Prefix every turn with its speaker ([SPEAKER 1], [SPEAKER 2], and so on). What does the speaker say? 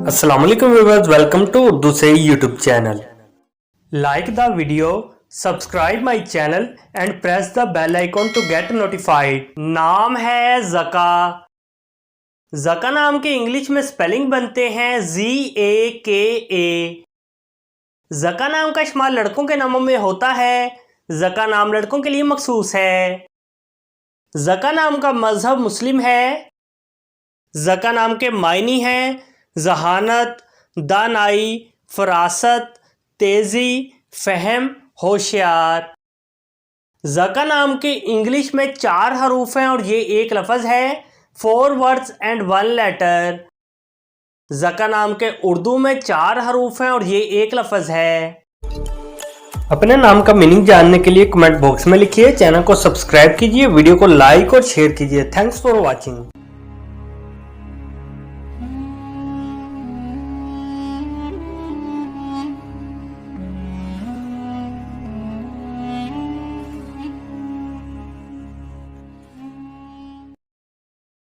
[SPEAKER 1] अस्सलाम वालेकुम viewers, welcome to Urdu से YouTube channel. Like the video, subscribe my channel and press the bell icon to get notified. नाम है ज़का। ज़का नाम के इंग्लिश में स्पेलिंग बनते हैं ZAKA। ज़का नाम का इस्तेमाल लड़कों के नामों में होता है। ज़का नाम लड़कों के लिए मखसूस है। ज़का नाम का मजहब मुस्लिम है। ज़का नाम के मायनी हैं जहानत, दानाई, फरासत, तेज़ी, फ़हम, होशियार। ज़का नाम के इंग्लिश में 4 हरूफ हैं और ये एक लफ्ज़ है। 4 वर्ड्स एंड 1 लेटर। ज़का नाम के उर्दू में 4 हरूफ हैं और ये एक लफ्ज़ है। अपने नाम का मीनिंग जानने के लिए कमेंट बॉक्स में लिखिए। चैनल को सब्सक्राइब कीजिए, वीडियो को लाइक और शेयर कीजिए। Thanks for watching.